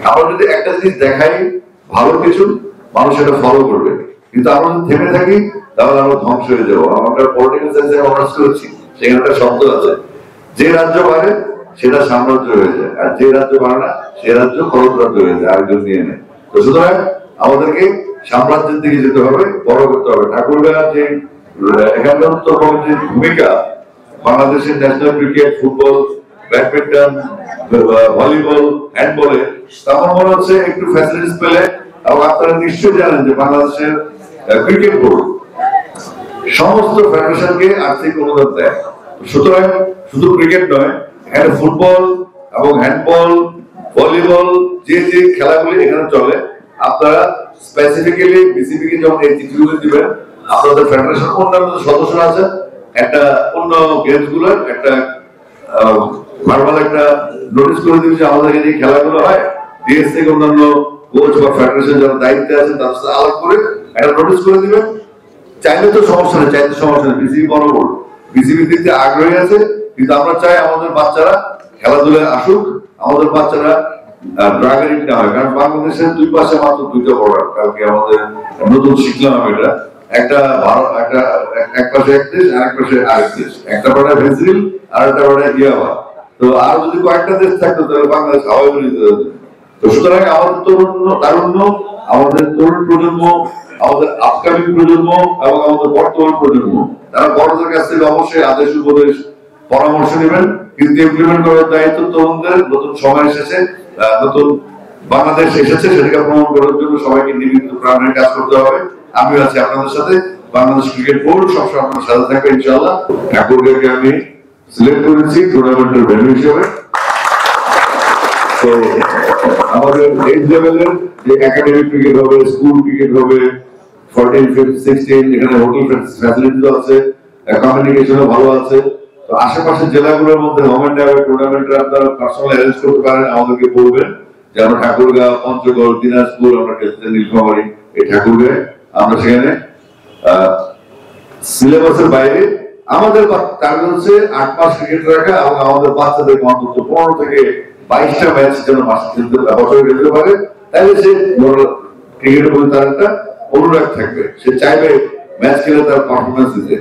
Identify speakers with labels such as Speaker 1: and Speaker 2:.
Speaker 1: আমরা যদি একটা জিনিস দেখাই ভালো কিছু, মানুষ এটা ফলো করবে, কিন্তু আমরা যদি থেমে থাকি তাহলে আমরা ধ্বংস হয়ে যাবো। আমরা পলিটিক্যাল সায়েন্সে অনার্স করেছি, সেখানে একটা শব্দ আছে, যে রাজ্য বাড়ে সেটা সাম্রাজ্য হয়ে যায়, আর যে রাজ্য বাড়ে না সে রাজ্য খরচ রাজ্য হয়ে যায়, আরেকজন নিয়ে নেয়। তো সুতরাং আমাদেরকে সাম্রাজ্যের দিকে যেতে হবে, বড় করতে হবে। ঠাকুরগাঁর যে এখানকার যে ভূমিকা, বাংলাদেশের national cricket, football, badminton, volleyball, হ্যান্ডবলে আমার মনে হচ্ছে একটু ফ্যাসিলিটিস পেলে, এবং আপনারা নিশ্চয়ই জানেন যে বাংলাদেশের ক্রিকেট বোর্ড সমস্ত ফেডারেশনকে আর্থিক অনুদান দেয়। সুতরাং শুধু ক্রিকেট নয়, এখানে ফুটবল এবং হ্যান্ডবল, ভলিবল, যে যে খেলাগুলি এখানে চলে, আপনারা স্পেসিফিক্যালি বিসিবি কে যখন এই চিঠিগুলো দিবেন, আপনাদের ফেডারেশন অন্যান্য সদস্যরা আছে, একটা অন্য গেমস গুলোর একটা ভার্বাল একটা নোটিশ করে দিবে যে আমাদের এই খেলাগুলো হয়, ডিএস থেকে অন্যান্য কোচ বা ফেডারেশন যারা দায়িত্বে আছেন তার সাথে আলাপ করে একটা নোটিশ করে দিবেন। চাইলে তো সমস্যা নেই, চাইতে সমস্যা নেই, বিসিবি বড় বোর্ড, বিসিবি দিতে আগ্রহী আছে, কিন্তু আমরা চাই আমাদের বাচ্চারা খেলাধুলায় আসুক, আমাদের বাচ্চারা ড্রাগ এডিক্ট না হয়। কারণ বাংলাদেশের দুই পাশে মাত্র দুইটা বর্ডার, কালকে আমাদের নতুন শিখলাম এটা, একটা এক পাশে এক দেশ আর এক পাশে আরেক দেশ, একটা বর্ডার ভেসিল আর একটা বর্ডার ইয়াবা। তো আর যদি কয়েকটা দেশ থাকতো তাহলে বাংলাদেশ হাওয়াই বলে দিতে হতো। তো সুতরাং আমাদের তারুণ্য, আমাদের তরুণ প্রজন্ম, আমাদের আপকামিং প্রজন্ম এবং আমাদের বর্তমান প্রজন্ম, তারা বড়দের কাছ থেকে অবশ্যই আদেশ উপদেশ পরামর্শ নেবেন, কিন্তু ইমপ্লিমেন্ট করার দায়িত্ব তরুণদের। নতুন সময় এসেছে, নতুন বাংলাদেশ এসেছে, সেটাকে প্রমাণ করার জন্য সবাইকে নিবেদিত প্রাণের কাজ করতে হবে। আমি আছি আপনাদের সাথে, বাংলাদেশ ক্রিকেট বোর্ড সবসময় আপনার সাথে থাকবে ইনশাআল্লাহ। ঠাকুরগাঁকে আমি সিলেক্ট করেছি টুর্নামেন্টের ভেন্যু হিসেবে। তো আমাদের এজ লেভেলের যে একাডেমিক ক্রিকেট হবে, স্কুল ক্রিকেট হবে, 14, 15, 16, এখানে হোটেল ফ্যাসিলিটি আছে, কমিউনিকেশনও ভালো আছে। তো আশেপাশের জেলাগুলোর মধ্যে হোম এন্ড অ্যাওয়ে টুর্নামেন্টে আপনারা পার্সোনাল অ্যারেঞ্জ করতে পারেন, আমাদেরকে বলবেন যে আমরা ঠাকুরগাঁও, পঞ্চগড়, দিনাজপুর, আমরা নীলফামারী, এই ঠাকুরগাঁয়ে আমরা সেখানে সিলেবাসের বাইরে আমাদের টার্গেট হচ্ছে 8 মাস ক্রিকেট রাখা, এবং আমাদের বাচ্চাদের অন্তত 15 থেকে 22টা ম্যাচ যেন মাসে খেলতে বছরে খেলতে পারে। তাহলে সে ক্রিকেটের প্রতি তার একটা অনুরাগ থাকবে, সে চাইবে ম্যাচ খেলে তার পারফরমেন্স দিতে।